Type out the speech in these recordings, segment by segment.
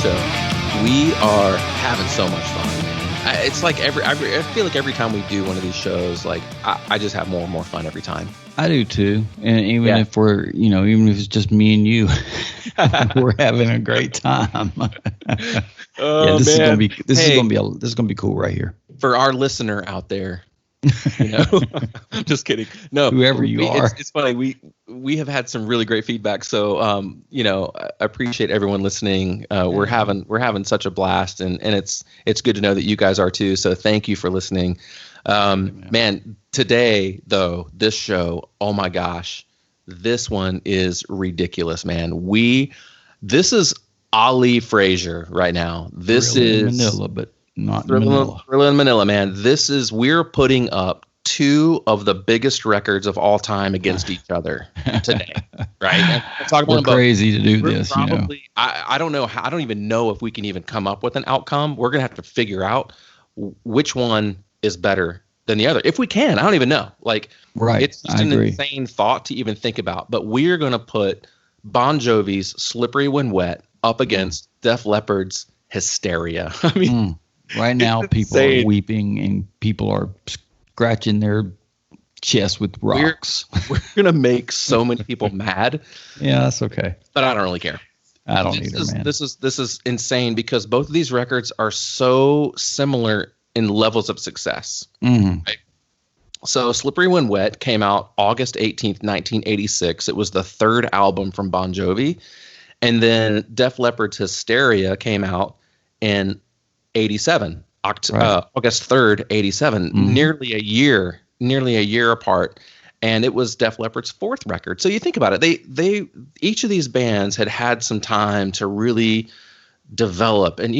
show. We are having so much fun. It's like I feel like every time we do one of these shows, like I just have more and more fun every time. I do too. And even if we're, even if it's just me and you, we're having a great time. This is gonna be cool right here. For our listener out there, just kidding. No, whoever you are. It's funny. We have had some really great feedback. So, I appreciate everyone listening. We're having such a blast, and it's good to know that you guys are too. So thank you for listening. Man, today though, this show, oh my gosh, this one is ridiculous, man. This is Ali Frazier right now. This is Manila, but not Manila. Thriller in Manila, man. We're putting up two of the biggest records of all time against each other today, right? We're crazy to do this, probably, I don't know. I don't even know if we can even come up with an outcome. We're gonna have to figure out which one is better than the other. If we can, I don't even know. It's just an insane thought to even think about. But we're gonna put Bon Jovi's "Slippery When Wet" up against Def Leppard's "Hysteria." I mean. Right now, people are weeping and people are scratching their chest with rocks. We're going to make so many people mad. Yeah, that's okay. But I don't really care. I don't either, man. This is insane because both of these records are so similar in levels of success. Mm-hmm. Right? So Slippery When Wet came out August 18th, 1986. It was the third album from Bon Jovi. And then Def Leppard's Hysteria came out in 87, August 3rd, 87, nearly a year apart. And it was Def Leppard's fourth record. So you think about it, they each of these bands had some time to really develop. And,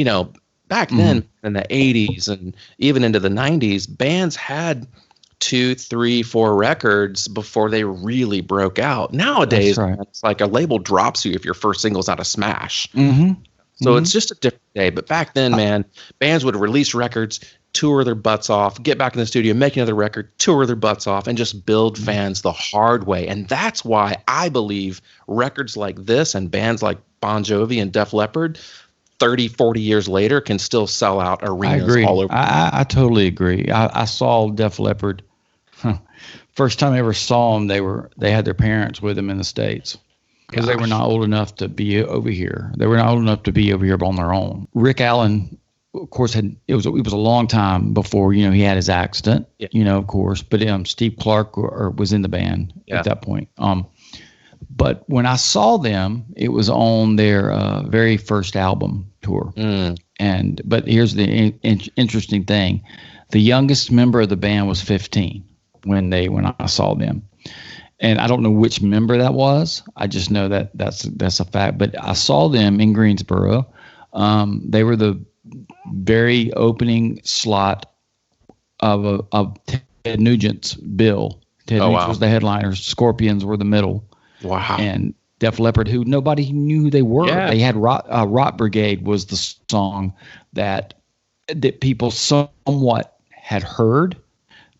back then in the 80s and even into the 90s, bands had 2, 3, 4 records before they really broke out. Nowadays, it's like a label drops you if your first single's not a smash. Mm-hmm. So it's just a different day. But back then, man, bands would release records, tour their butts off, get back in the studio, make another record, tour their butts off, and just build fans the hard way. And that's why I believe records like this and bands like Bon Jovi and Def Leppard 30, 40 years later can still sell out arenas all over. I totally agree. I saw Def Leppard. First time I ever saw them, they had their parents with them in the States. Because they were not old enough to be over here. They were not old enough to be over here on their own. Rick Allen, of course, it was a long time before he had his accident. Yeah. Of course. But Steve Clark was in the band at that point. But when I saw them, it was on their very first album tour. But here's the interesting thing: the youngest member of the band was 15 when I saw them. And I don't know which member that was. I just know that's a fact. But I saw them in Greensboro. They were the very opening slot of Ted Nugent's bill. Ted Nugent was the headliner. Scorpions were the middle. Wow. And Def Leppard, who nobody knew who they were. Yeah. They had Rock Brigade was the song that people somewhat had heard.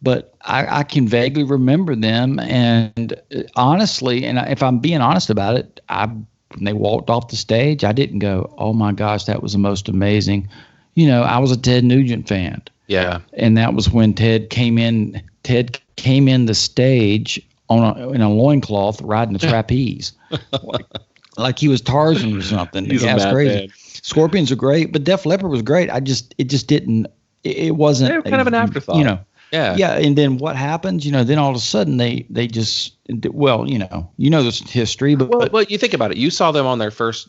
But I can vaguely remember them, and honestly, and if I'm being honest about it, when they walked off the stage, I didn't go, "Oh my gosh, that was the most amazing." I was a Ted Nugent fan. Yeah, and that was when Ted came in. Ted came in the stage in a loincloth, riding a trapeze, like he was Tarzan or something. He's a mad crazy. Man. Scorpions are great, but Def Leppard was great. It just didn't. It wasn't. They were kind of an afterthought. Yeah, and then what happens? Then all of a sudden they just this history, but you think about it. You saw them on their first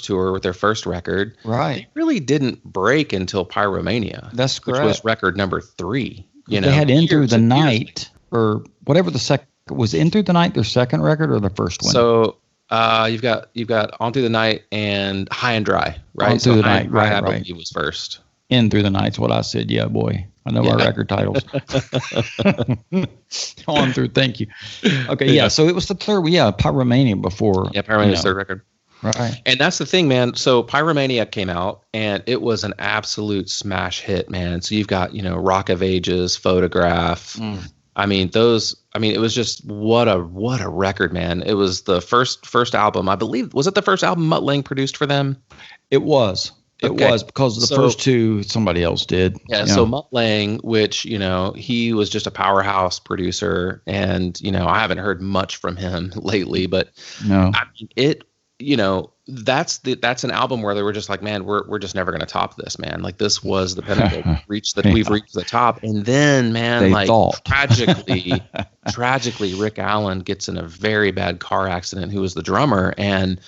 tour with their first record, right? They really didn't break until Pyromania. That's correct. Which was record number 3. They had In Through the Night or whatever the second was. In Through the Night their second record or the first one? So you've got On Through the Night and High and Dry, right? On Through the Night, right? I believe was first. In Through the Night's what I said. Yeah, boy. I know our record titles. On Through, thank you. Okay, yeah. So it was the third. Pyromania before. Yeah, Pyromania's third record. Right. And that's the thing, man. So Pyromania came out, and it was an absolute smash hit, man. So you've got Rock of Ages, Photograph. I mean, it was just what a record, man. It was the first album, I believe. Was it the first album Mutt Lange produced for them? It was. It was because the first two somebody else did. Yeah. So Mutt Lange, which, he was just a powerhouse producer, and, I haven't heard much from him lately, but no, I mean, that's an album where they were just like, man, we're just never going to top this, man. Like, this was the pinnacle. We've reached the top. And then, man, tragically, Rick Allen gets in a very bad car accident, who was the drummer, and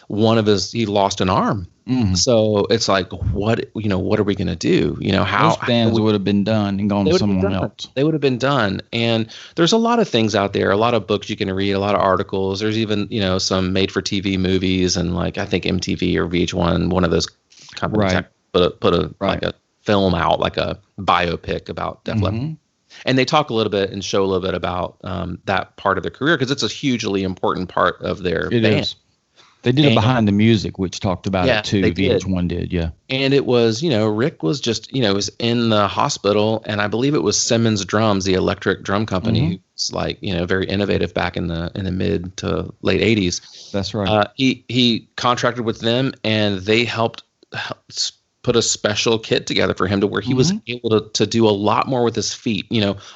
he lost an arm. Mm-hmm. So it's like, what are we going to do? How those bands would have been done and gone to someone else. They would have been done. And there's a lot of things out there, a lot of books you can read, a lot of articles. There's even, some made for TV movies, and like, I think MTV or VH1, one of those companies put a like a film out, like a biopic about Def Leppard. And they talk a little bit and show a little bit about that part of their career, because it's a hugely important part of their band. Is. They did it behind the music, which talked about it too. VH1 did, yeah. And it was, Rick was just, was in the hospital, and I believe it was Simmons Drums, the electric drum company, who's like, very innovative back in the mid to late 80s. That's right. He contracted with them, and they helped put a special kit together for him to where he was able to do a lot more with his feet.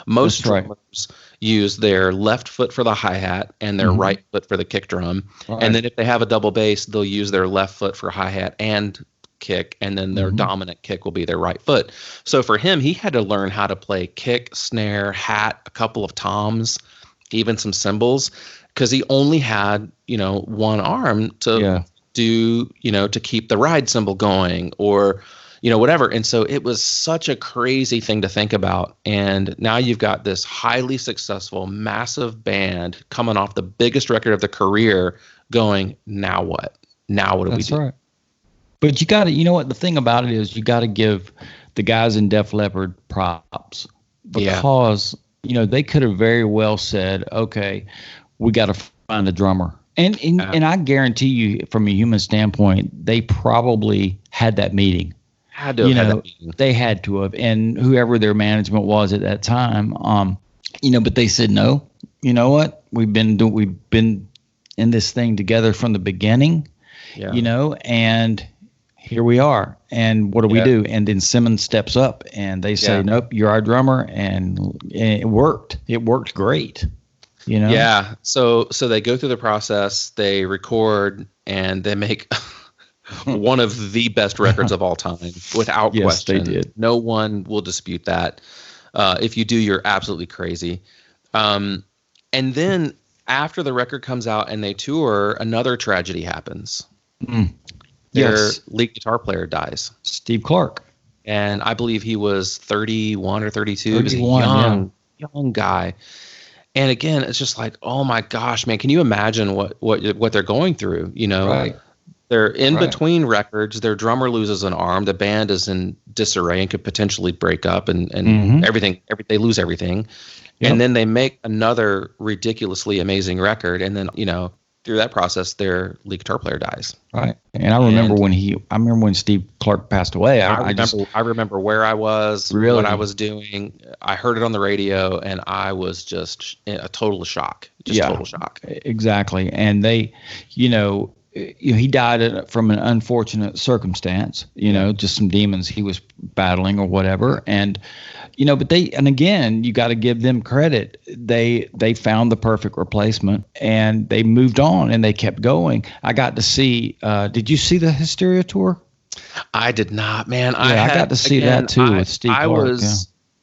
Most drummers use their left foot for the hi-hat and their right foot for the kick drum. Right. And then if they have a double bass, they'll use their left foot for hi-hat and kick, and then their dominant kick will be their right foot. So for him, he had to learn how to play kick, snare, hat, a couple of toms, even some cymbals, because he only had, one arm to do, to keep the ride cymbal going, or whatever. And so it was such a crazy thing to think about. And now you've got this highly successful, massive band coming off the biggest record of their career going, now what? Now what do we do? That's right. But you got to, the thing about it is you got to give the guys in Def Leppard props, because, they could have very well said, okay, we got to find a drummer. And I guarantee you, from a human standpoint, they probably had that meeting. They had to have, and whoever their management was at that time, but they said, no, you know what? We've been in this thing together from the beginning, and here we are. And what do we do? And then Simmons steps up, and they say, nope, you're our drummer, and it worked. It worked great. Yeah. So they go through the process, they record, and they make one of the best records of all time, without question. They did. No one will dispute that. If you do, you're absolutely crazy. And then after the record comes out and they tour, another tragedy happens. Their lead guitar player dies. Steve Clark. And I believe he was 31 or 32. He was a young guy. And again, it's just like, oh my gosh, man, can you imagine what they're going through? Right. They're in between records. Their drummer loses an arm. The band is in disarray and could potentially break up, and everything. They lose everything. Yep. And then they make another ridiculously amazing record. And then, through that process, their lead guitar player dies. Right. And I remember when Steve Clark passed away. I remember where I was, what I was doing. I heard it on the radio, and I was just in a total shock. Total shock. Exactly. And they, he died from an unfortunate circumstance, just some demons he was battling or whatever. And, but again, you got to give them credit. They found the perfect replacement, and they moved on, and they kept going. I got to see, did you see the Hysteria tour? I did not, man. I got to see that too with Steve Clark.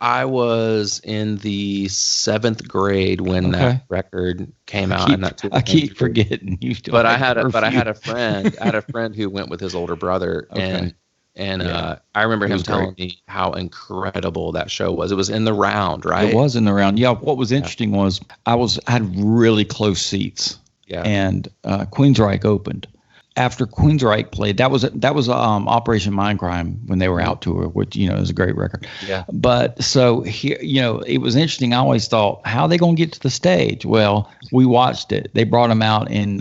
I was in the 7th grade when that record came out. I keep forgetting. But I had a friend who went with his older brother, and I remember him telling me how incredible that show was. It was in the round, right? It was in the round. Yeah. What was interesting was I had really close seats. Yeah. And Queensryche opened. After Queensryche played, that was Operation Mindcrime when they were out tour, which is a great record. Yeah. But so here, it was interesting. I always thought, how are they going to get to the stage? Well, we watched it. They brought them out in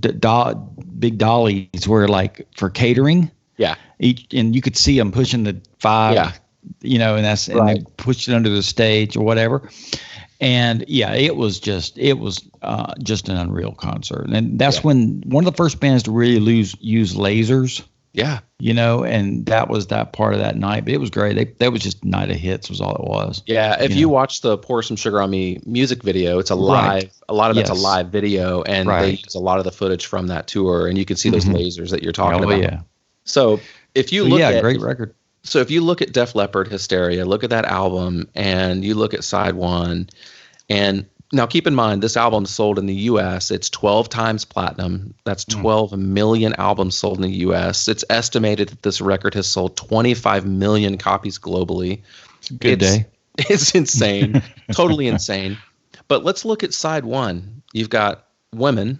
big dollies, where like for catering. Yeah. And you could see them pushing the 5. Yeah. And and they pushed it under the stage or whatever. And it was just an unreal concert. And that's when one of the first bands to really use lasers Yeah. And that was that part of that night. But it was great. That was just night of hits was all it was. Yeah. If you watch the Pour Some Sugar on Me music video, it's a live, a lot of that's a live video, and they use a lot of the footage from that tour, and you can see those lasers that you're talking about. Yeah. So if you look at great record. So if you look at Def Leppard Hysteria, look at that album, and you look at side one, and now keep in mind this album sold in the U.S. It's 12 times platinum. That's 12 million albums sold in the U.S. It's estimated that this record has sold 25 million copies globally. It's a good day. It's insane, totally insane. But let's look at side one. You've got Women,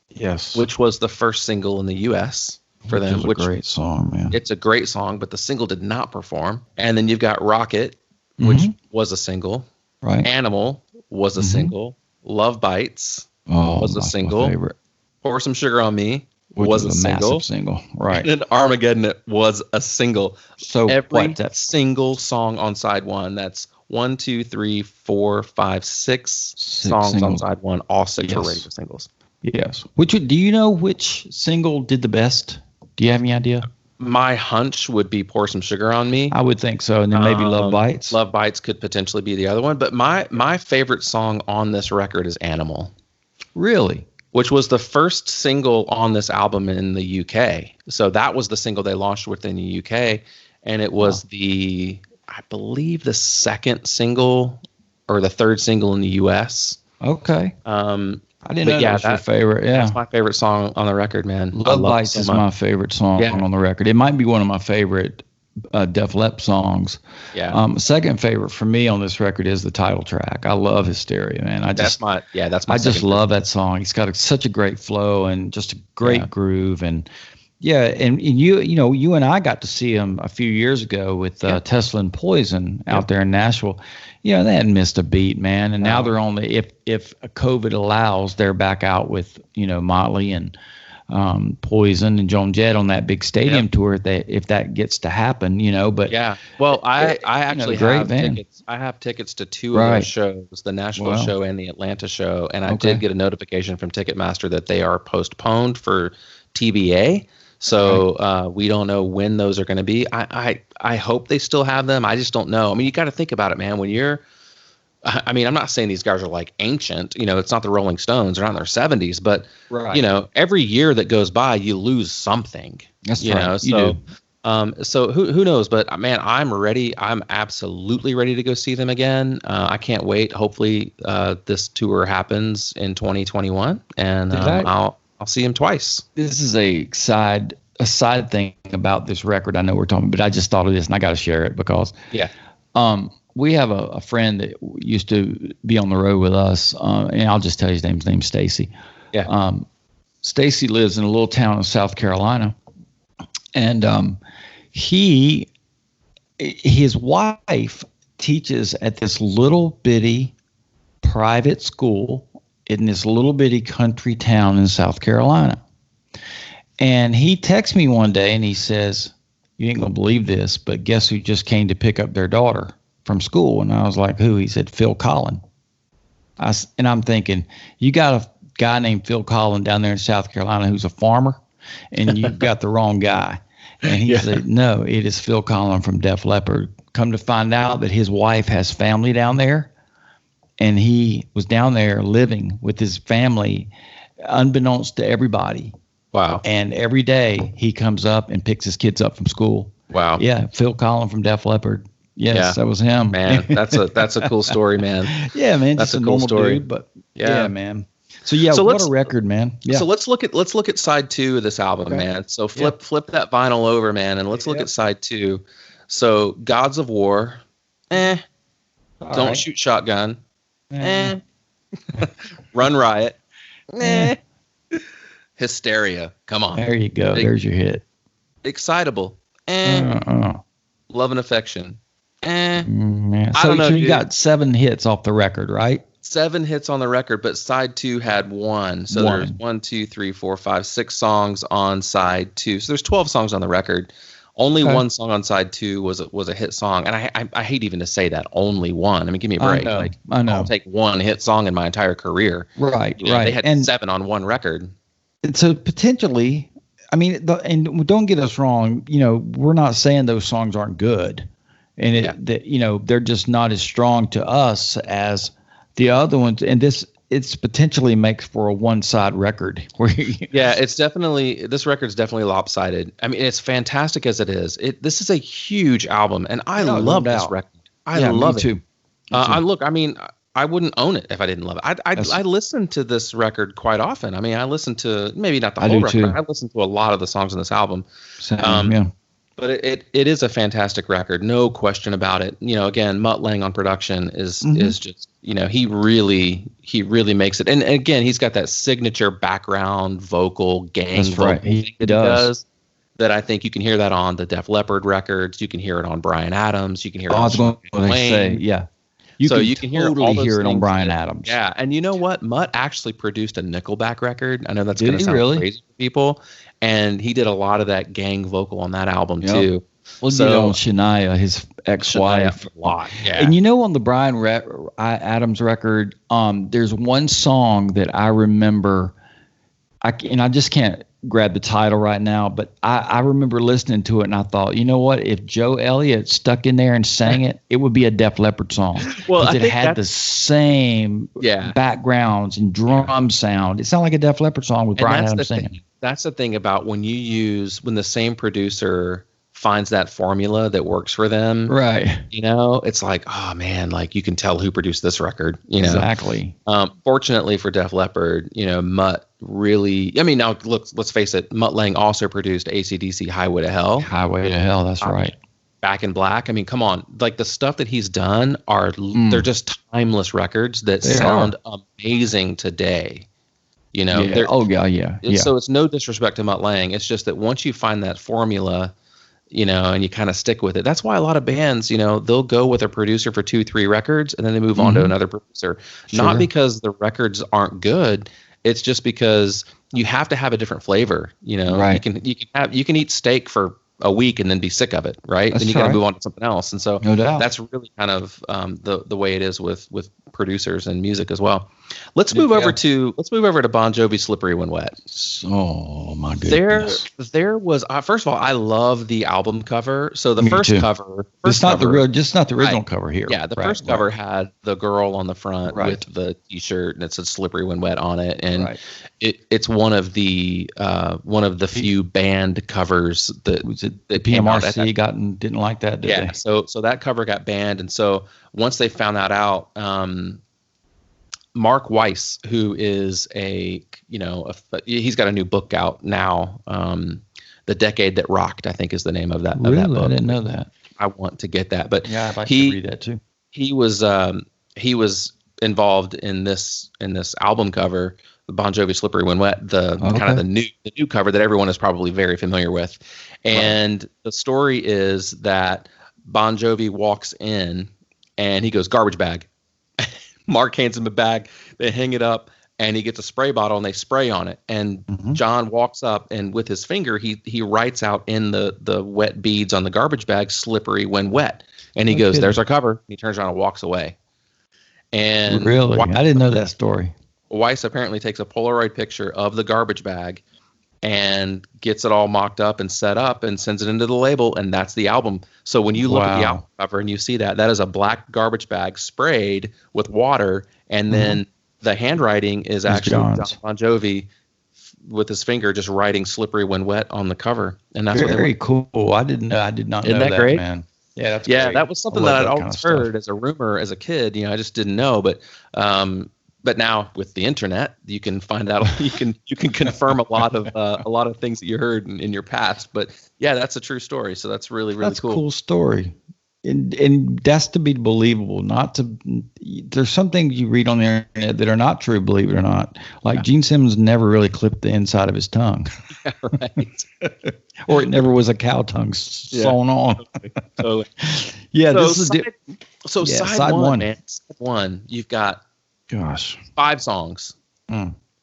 yes, which was the first single in the U.S. for them. Which is a great song, man. It's a great song, but the single did not perform. And then you've got Rocket, which was a single. Right. Animal was a single. Love Bites was a single. Pour Some Sugar on Me was a single. Right. And Armageddon was a single. So every single song on side one, that's 1, 2, 3, 4, 5, 6 songs singles on side one, all 6 are radio singles. Yes. Do you know which single did the best? Do you have any idea? My hunch would be Pour Some Sugar on Me. I would think so. And then maybe Love Bites. Love Bites could potentially be the other one. But my favorite song on this record is Animal. Really? Which was the first single on this album in the UK. So that was the single they launched with in the UK. And it was I believe the second single or the third single in the US. Okay. I didn't know that was your favorite. Yeah, that's my favorite song on the record, man. Love Bites is my favorite song on the record. It might be one of my favorite Def Leppard songs. Yeah. Second favorite for me on this record is the title track. I love Hysteria, man. That's my. I just love that song. It's got such a great flow and just a great groove and. Yeah, and you and I got to see him a few years ago with Tesla and Poison out there in Nashville. They hadn't missed a beat, man. And now they're on if COVID allows, they're back out with Motley and Poison and Joan Jett on that big stadium tour. If that gets to happen, But well, I actually have tickets. I have tickets to 2 of those shows, the Nashville show and the Atlanta show, and I did get a notification from Ticketmaster that they are postponed for TBA. So we don't know when those are going to be. I hope they still have them. I just don't know. I mean, you got to think about it, man. When I'm not saying these guys are like ancient. It's not the Rolling Stones. They're not in their 70s. But, every year that goes by, you lose something. That's right. So, so who knows? But, man, I'm ready. I'm absolutely ready to go see them again. I can't wait. Hopefully this tour happens in 2021. And I'll see him twice. This is a side thing about this record. I know we're talking, but I just thought of this and I got to share it because we have a friend that used to be on the road with us, and I'll just tell you his name's Stacy. Yeah. Stacy lives in a little town in South Carolina, and his wife teaches at this little bitty private school in this little bitty country town in South Carolina. And he texts me one day and he says, "You ain't going to believe this, but guess who just came to pick up their daughter from school?" And I was like, "Who?" He said, "Phil Collin." And I'm thinking, you got a guy named Phil Collin down there in South Carolina who's a farmer, and you've got the wrong guy. And he said, "No, it is Phil Collin from Def Leppard." Come to find out that his wife has family down there. And he was down there living with his family, unbeknownst to everybody. Wow. And every day he comes up and picks his kids up from school. Wow. Yeah, Phil Collin from Def Leppard. Yes, that was him. Man, that's a cool story, man. Yeah, man. That's just a cool normal story. Dude, but yeah, man. So what a record, man. Yeah. So let's look at side 2 of this album, man. So flip that vinyl over, man, and let's look at side 2. So Gods of War, Don't Shoot Shotgun, Run Riot, Hysteria. Come on. There you go. There's your hit. Excitable, Love and Affection. So I don't know. You got 7 hits off the record, right? 7 hits on the record, but side 2 had 1. So there's 1, 2, 3, 4, 5, 6 songs on side 2. So there's 12 songs on the record. Only one song on side 2 was a hit song, and I hate even to say that. Only one. I mean, give me a break. I know. I'll take one hit song in my entire career. Right. They had 7 on one record. And so potentially, I mean, and don't get us wrong. We're not saying those songs aren't good, and they're just not as strong to us as the other ones. And it's potentially makes for a one-side record. This record's definitely lopsided. I mean, it's fantastic as it is. This is a huge album, and I love this record. I love it too. I wouldn't own it if I didn't love it. I listen to this record quite often. I mean, I listen to maybe not the whole record, but I listen to a lot of the songs on this album. But it is a fantastic record, no question about it. Again, Mutt Lange on production is just, he really makes it. And again, he's got that signature background vocal gang vocal he does. That I think you can hear that on the Def Leppard records. You can hear it on Bryan Adams. You can hear it on Wayne. You can hear it on Bryan Adams. Yeah, and you know what? Mutt actually produced a Nickelback record. I know that's going to sound crazy for people. And he did a lot of that gang vocal on that album too. Well, Shania, his ex-wife, a lot. Yeah. And on the Bryan Adams record, there's one song that I remember. I just can't grab the title right now, but I remember listening to it and I thought, you know what? If Joe Elliott stuck in there and sang it, it would be a Def Leppard song. Well, it had the same backgrounds and drum sound. It sounded like a Def Leppard song with Bryan Adams singing. That's the thing about when the same producer finds that formula that works for them. Right. It's like, oh man, like you can tell who produced this record. Exactly. Fortunately for Def Leppard, Mutt really, now look, let's face it, Mutt Lange also produced AC/DC Highway to Hell. Highway to Hell, that's right. Back in Black. I mean, come on. Like the stuff that he's done they're just timeless records that sound amazing today. So it's no disrespect to Mutt Lange. It's just that once you find that formula, and you kind of stick with it. That's why a lot of bands, they'll go with a producer for 2-3 records and then they move on to another producer. Sure. Not because the records aren't good. It's just because you have to have a different flavor. Right. You can eat steak for a week and then be sick of it, right? Then you got to move on to something else. And so that's really kind of the way it is with producers and music as well. Let's move over to Bon Jovi, Slippery When Wet. Oh my goodness. There was first of all, I love the album cover. So the first cover, it's not the original cover here. Yeah, the first cover had the girl on the front with the t-shirt and it said Slippery When Wet on it, and it's one of the few band covers that PMRC didn't like that. Did they? So that cover got banned, and so once they found that out, Mark Weiss, who is he's got a new book out now, The Decade That Rocked, I think is the name of that. Really? Of that book. I didn't know that. I want to get that, but I'd like to read that too. He was involved in this album cover, the Bon Jovi Slippery When Wet, kind of the new cover that everyone is probably very familiar with, and the story is that Bon Jovi walks in and he goes, "Garbage bag." Mark hands him a bag. They hang it up, and he gets a spray bottle, and they spray on it. And John walks up, and with his finger, he writes out in the wet beads on the garbage bag, "Slippery When Wet." And he goes, "There's our cover." He turns around and walks away. And really, I didn't know that story. Weiss apparently takes a Polaroid picture of the garbage bag and gets it all mocked up and set up and sends it into the label, and that's the album. So when you look at the album cover and you see that is a black garbage bag sprayed with water, and then the handwriting is actually John Bon Jovi with his finger just writing "Slippery When Wet" on the cover, and that's very cool. I did not know that, great? Man. Yeah, that's great. That was something that I'd always heard as a rumor as a kid. I just didn't know, but now with the internet, you can find out. You can confirm a lot of things that you heard in your past. But yeah, that's a true story. So that's really cool. That's a cool story, and that's to be believable. There's some things you read on the internet that are not true. Believe it or not, like Gene Simmons never really clipped the inside of his tongue. Yeah, right. Or it never was a cow tongue sewn on. Totally. Yeah. Side one, man. Side one. You've got 5 songs.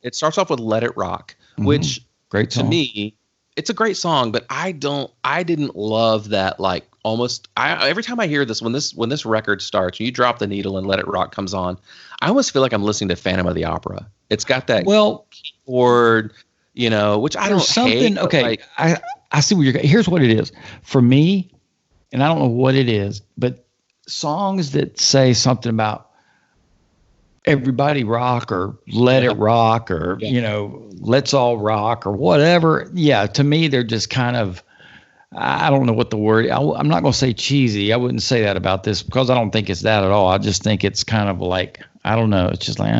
It starts off with "Let It Rock," which great song. To me, it's a great song, but I didn't love that. Like every time I hear this, when this record starts, you drop the needle and "Let It Rock" comes on, I almost feel like I'm listening to Phantom of the Opera. It's got that keyboard, which I There's don't something. hate. Okay, I see where you're. Here's what it is for me, and I don't know what it is, but songs that say something about everybody rock or let it rock or let's all rock or whatever. Yeah, to me they're just kind of. I don't know what the word. I'm not going to say cheesy. I wouldn't say that about this because I don't think it's that at all. I just think it's kind of like I don't know. It's just like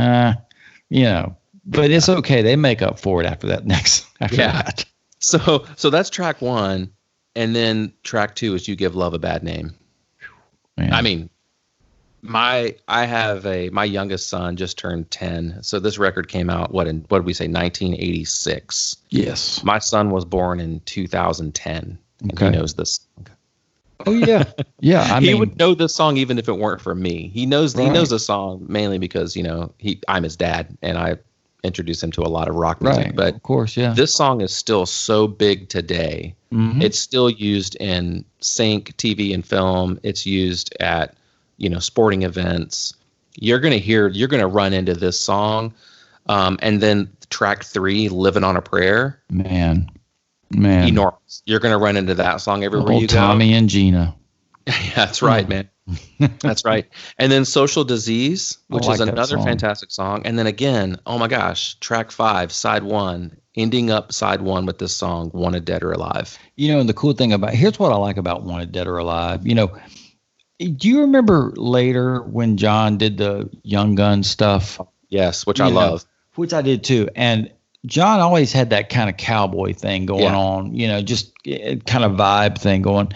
But it's okay. They make up for it after that. After that. So that's track 1, and then track 2 is "You Give Love a Bad Name." Man. I mean, my youngest son just turned 10, so this record came out what did we say 1986? Yes. My son was born in 2010. And he knows this. Oh yeah, yeah. I mean, he would know this song even if it weren't for me. He knows the song mainly because I'm his dad and I introduced him to a lot of rock music. Right. But of course, yeah. This song is still so big today. Mm-hmm. It's still used in sync TV and film. It's used at sporting events. You're gonna run into this song, and then track 3, "Living on a Prayer." Man. Enormous. You're going to run into that song everywhere you go. Tommy and Gina. Yeah, that's right, man. That's right. And then "Social Disease," which is another fantastic song. And then again, oh my gosh, track 5, side 1, ending up side 1 with this song, "Wanted Dead or Alive." And the cool thing here's what I like about "Wanted Dead or Alive." Do you remember later when John did the Young Gun stuff? Yes, which I love. Which I did too. And John always had that kind of cowboy thing going on, just kind of vibe thing going.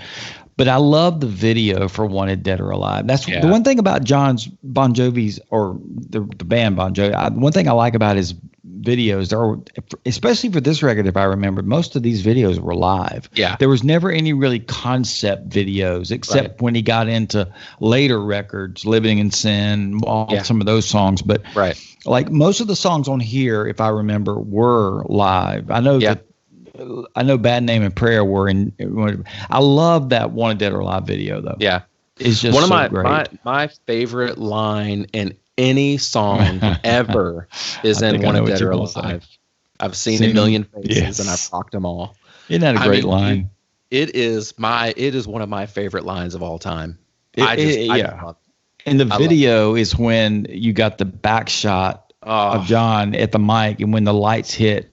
But I love the video for "Wanted Dead or Alive." That's the one thing about Bon Jovi's or the band Bon Jovi. One thing I like about his videos, especially for this record, if I remember, most of these videos were live. Yeah. There was never any really concept videos except when he got into later records, "Living in Sin," some of those songs. But like most of the songs on here, if I remember, were live. I know that. I know "Bad Name" and "Prayer" were in. I love that "Wanted Dead or Alive" video though. Yeah, it's just one of great. My favorite line in any song ever is in "Wanted Dead or Alive." I've seen a million faces and I've rocked them all. Isn't that a great line? It is one of my favorite lines of all time. And the video is when you got the back shot of John at the mic, and when the lights hit.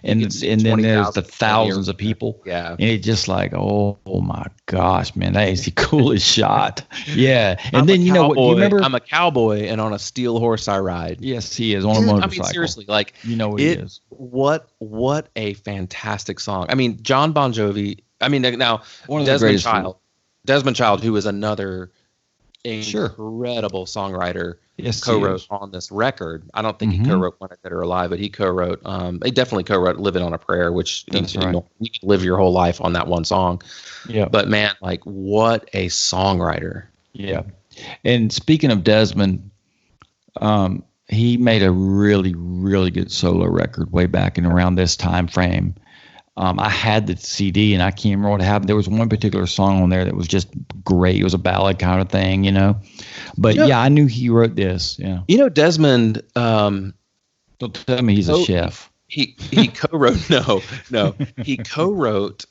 And then there's the thousands of people. Yeah. And it's just like, oh my gosh, man, that is the coolest shot. Yeah. And then you remember? I'm a cowboy and on a steel horse I ride. Yes, he is on a motorcycle. I mean, seriously, like he is. What a fantastic song. I mean, John Bon Jovi. I mean, now one of Desmond Child, who is another incredible songwriter. Yes, co-wrote on this record. I don't think he co-wrote "Wanted Dead or Alive," but he co-wrote. He definitely co-wrote "Living on a Prayer," which you can live your whole life on that one song. Yeah. But man, like, what a songwriter. Yeah. And speaking of Desmond, he made a really, really good solo record way back in around this time frame. I had the CD and I can't remember what happened. There was one particular song on there that was just great. It was a ballad kind of thing, But I knew he wrote this. Yeah. Desmond. Don't tell me he's a chef. He co-wrote. No. He co-wrote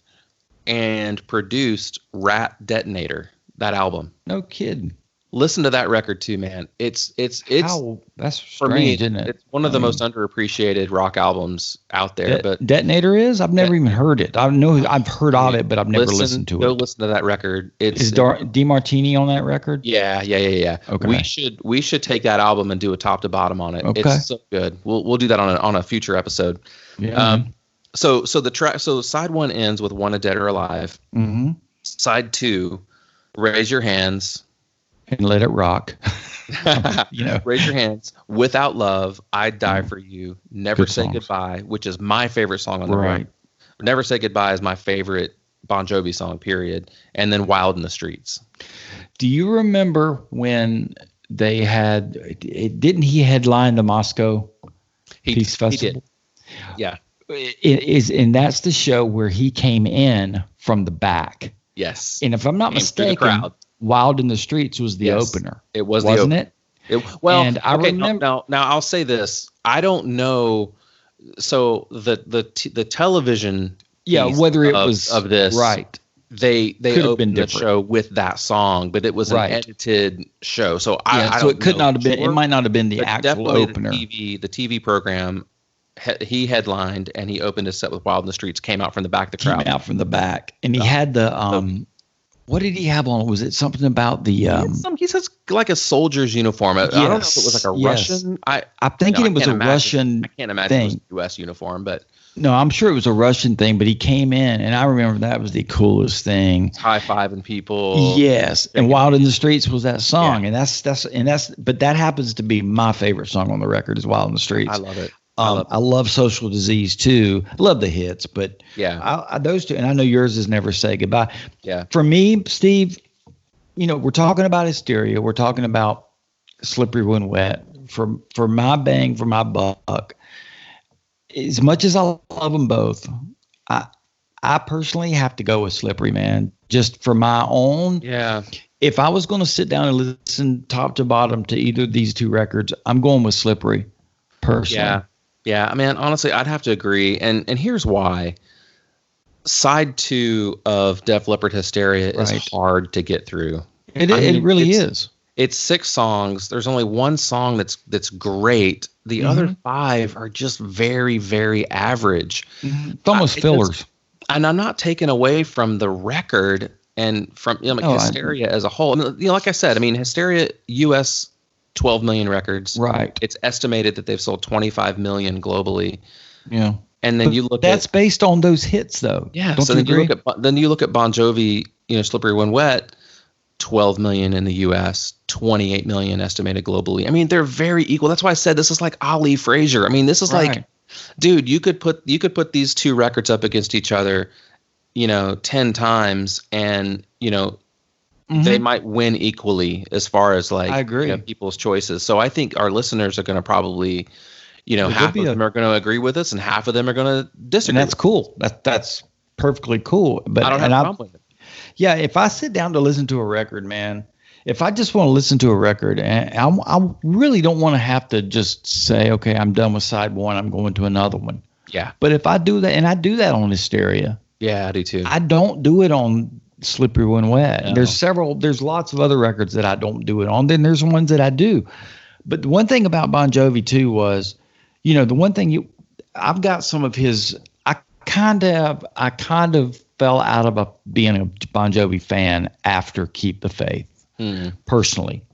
and produced "Rat Detonator," that album. No kidding. Listen to that record too, man. It's that's strange, for me, isn't it? It's one of the most underappreciated rock albums out there. But Detonator is? I've never even heard it. I know I've heard of it, but I've never listened to it. Go listen to that record. Is DeMartini on that record? Yeah. Okay. We should take that album and do a top to bottom on it. Okay. It's so good. We'll do that on a future episode. Yeah. So the track. So side 1 ends with "Wanted Dead or Alive." Mm-hmm. Side 2, "Raise Your Hands." And let it rock. Raise your hands. "Without Love," "I'd Die for You," "Never Say Goodbye," which is my favorite song on the record. "Never Say Goodbye" is my favorite Bon Jovi song, period. And then "Wild in the Streets." Do you remember when they didn't he headline the Moscow Peace Festival? He did. Yeah. And that's the show where he came in from the back. Yes. And if I'm not mistaken, "Wild in the Streets" was the opener. It was, wasn't it? And I okay, remember. Now I'll say this. I don't know. so the television piece whether it was of this, right, they could have opened been the different. show with that song, but it was an Right. edited show. So Yeah, I so don't it could know not have for been. It sure, might not have been the but actual definitely opener. the TV program. He headlined and he opened his set with "Wild in the Streets." Came out from the back of the crowd. Came out from the back, and he had the What did he have on? Was it something about the? He has like a soldier's uniform. I don't know if it was like a Russian. I'm thinking it was a Russian. I can't imagine thing. it was a U.S. uniform, but no, I'm sure it was a Russian thing. But he came in, and I remember that was the coolest thing. High-fiving people. Yes, and "Wild in the Streets" was that song, and that's. But that happens to be my favorite song on the record is "Wild in the Streets." I love it. I love Social Disease too. I love the hits, but those two, and I know yours is Never Say Goodbye. Yeah. For me, Steve, we're talking about Hysteria. We're talking about Slippery When Wet. For my bang for my buck, as much as I love them both, I personally have to go with Slippery, man. Just for my own. Yeah. If I was going to sit down and listen top to bottom to either of these two records, I'm going with Slippery, personally. Yeah. Yeah, I mean, honestly, I'd have to agree, and here's why. Side 2 of Def Leppard Hysteria is hard to get through. It really is. It's 6 songs. There's only one song that's great. The other 5 are just very, very average. It's almost fillers. And I'm not taking away from the record and from Hysteria as a whole. Like I said, I mean, Hysteria U.S. 12 million records. Right. It's estimated that they've sold 25 million globally. Yeah. And then you look that's based on those hits though. Yeah. Don't So you agree? you look at Bon Jovi, Slippery When Wet, 12 million in the US, 28 million estimated globally. I mean, they're very equal. That's why I said this is like Ali Frazier. I mean, this is like, dude, you could put these two records up against each other, 10 times and, they might win equally as far as like I agree. People's choices. So I think our listeners are going to probably, half of them are going to agree with us and half of them are going to disagree. And that's cool. That's perfectly cool. But I don't have a problem with it. Yeah, if I sit down to listen to a record, man, if I just want to listen to a record, and I really don't want to have to just say, okay, I'm done with side 1, I'm going to another one. Yeah. But if I do that, and I do that on Hysteria. Yeah, I do too. I don't do it on Slippery When Wet. No. There's lots of other records that I don't do it on. Then there's ones that I do. But the one thing about Bon Jovi too was, the one thing I've got some of his, I kind of fell out of being a Bon Jovi fan after Keep the Faith, personally.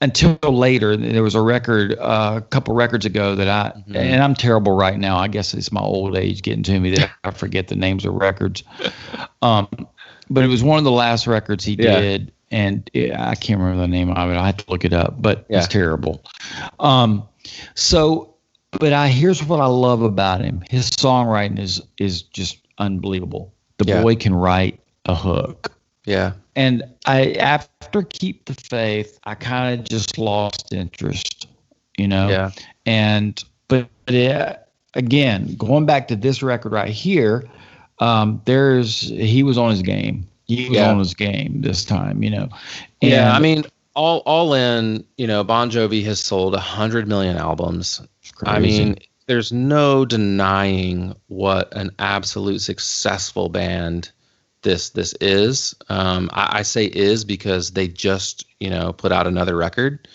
Until later, there was a record, a couple records ago that and I'm terrible right now. I guess it's my old age getting to me that I forget the names of records. But it was one of the last records he did, and I can't remember the name of it. I have to look it up, but it's terrible. Here's what I love about him. His songwriting is just unbelievable. The boy can write a hook. Yeah. And after Keep the Faith, I kind of just lost interest, Yeah. Again, going back to this record right here, he was on his game. He was on his game this time, And, I mean, all in, Bon Jovi has sold 100 million albums. I mean, there's no denying what an absolute successful band this is. I say is because they just, put out another record.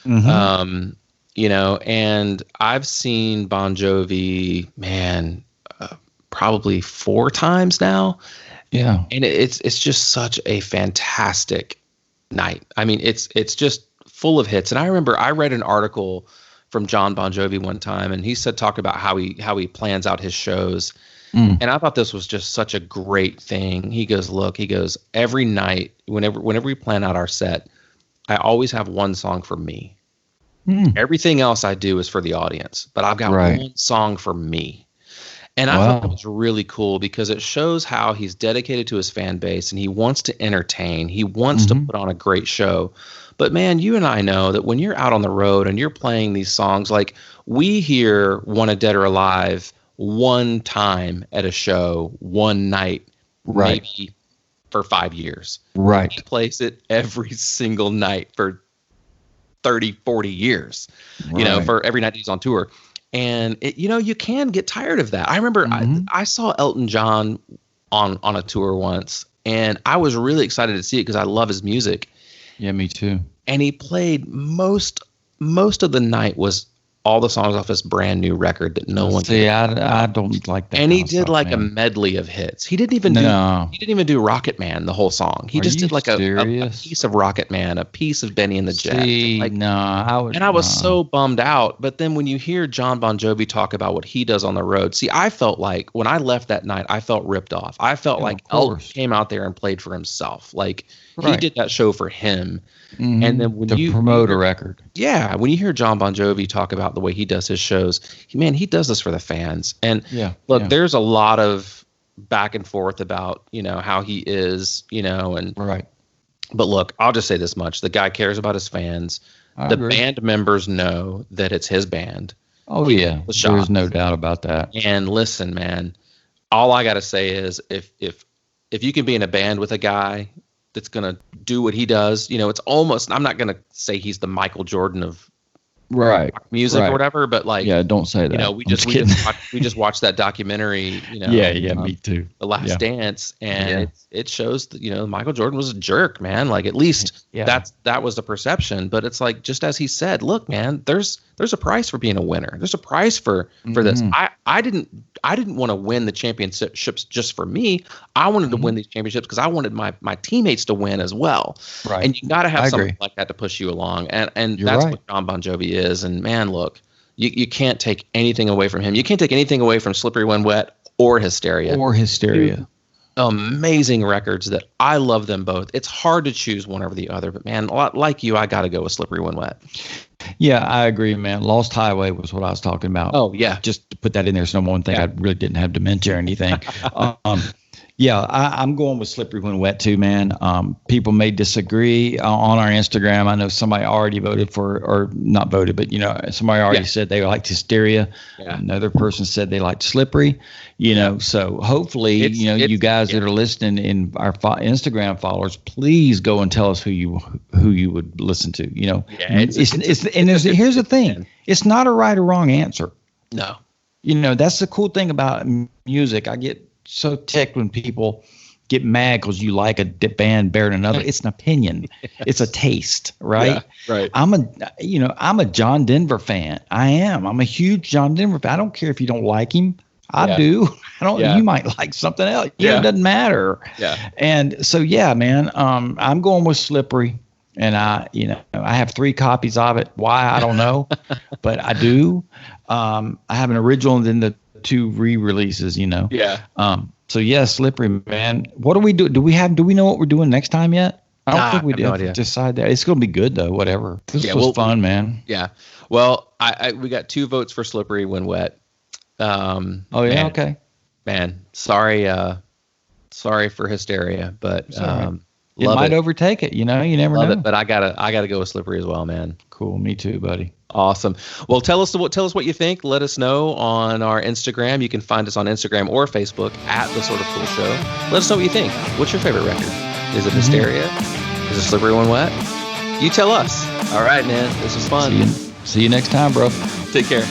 And I've seen Bon Jovi, man, probably 4 times now. Yeah. And it's just such a fantastic night. I mean, it's just full of hits. And I remember I read an article from John Bon Jovi one time, and he talked about how he plans out his shows. And I thought this was just such a great thing. He goes, every night, whenever we plan out our set, I always have one song for me. Everything else I do is for the audience, but I've got one song for me. And I thought that was really cool because it shows how he's dedicated to his fan base and he wants to entertain. He wants to put on a great show. But man, you and I know that when you're out on the road and you're playing these songs, like we hear Wanted Dead or Alive one time at a show, one night, maybe for 5 years. Right. He plays it every single night for 30, 40 years, for every night he's on tour. And you can get tired of that. I remember I saw Elton John on a tour once, and I was really excited to see it because I love his music. Yeah, me too. And he played most of the night was all the songs off his brand new record that no one. See, I don't like that. And he did like a medley of hits. He didn't even do Rocket Man the whole song. He just did like a piece of Rocket Man, a piece of Benny and the Jets. I was so bummed out. But then when you hear John Bon Jovi talk about what he does on the road, see, I felt like when I left that night, I felt ripped off. I felt like Elton came out there and played for himself. Like he did that show for him. Mm-hmm. And then when you promote a record, when you hear John Bon Jovi talk about the way he does his shows, he does this for the fans. And there's a lot of back and forth about how he is, and right. But look, I'll just say this much: the guy cares about his fans. The band members know that it's his band. Oh yeah, there's no doubt about that. And listen, man, all I got to say is if you can be in a band with a guy that's going to do what he does, it's almost, I'm not going to say he's the Michael Jordan of music or whatever, but like, don't say that. We just watched that documentary, me too. The Last Dance, and it shows that, Michael Jordan was a jerk, man. Like at least that was the perception, but it's like, just as he said, look, man, there's a price for being a winner. There's a price for this. I didn't want to win the championships just for me. I wanted to win these championships because I wanted my teammates to win as well. Right. And you got to have something like that to push you along. And that's what John Bon Jovi is. And man, look, you can't take anything away from him. You can't take anything away from Slippery When Wet or Hysteria. Two amazing records that I love them both. It's hard to choose one over the other, but man, like you, I got to go with Slippery When Wet. Yeah, I agree, man. Lost Highway was what I was talking about. Oh, yeah. Just to put that in there so no one think I really didn't have dementia or anything. I'm going with Slippery When Wet too, man. People may disagree on our Instagram. I know somebody already voted for, or not voted, but somebody already said they liked Hysteria. Yeah. Another person said they liked Slippery. So hopefully, you guys that are listening in our Instagram followers, please go and tell us who you would listen to. Here's the thing: it's not a right or wrong answer. No. That's the cool thing about music. I get so ticked when people get mad because you like a band better than another. It's an opinion. It's a taste, right? Yeah, right. I'm a John Denver fan. I am. I'm a huge John Denver fan. I don't care if you don't like him. I do. I don't. You might like something else. It doesn't matter. Yeah. And so man, I'm going with Slippery, and I have 3 copies of it. Why, I don't know, but I do. I have an original and then the 2 re-releases, Yeah. So Slippery, man. What do we do? Do we know what we're doing next time yet? I don't think we did. No decide that. It's going to be good though. Whatever. This was fun, man. Yeah. Well, we got 2 votes for Slippery When Wet. Okay. Man, sorry for Hysteria, but it might overtake it. You never know. But I gotta go with Slippery as well, man. Cool. Me too, buddy. Awesome. Well, tell us what you think. Let us know on our Instagram. You can find us on Instagram or Facebook at The Sort of Cool Show. Let us know what you think. What's your favorite record? Is it Hysteria? Is it Slippery When Wet? You tell us. All right, man. This was fun. See you next time, bro. Take care.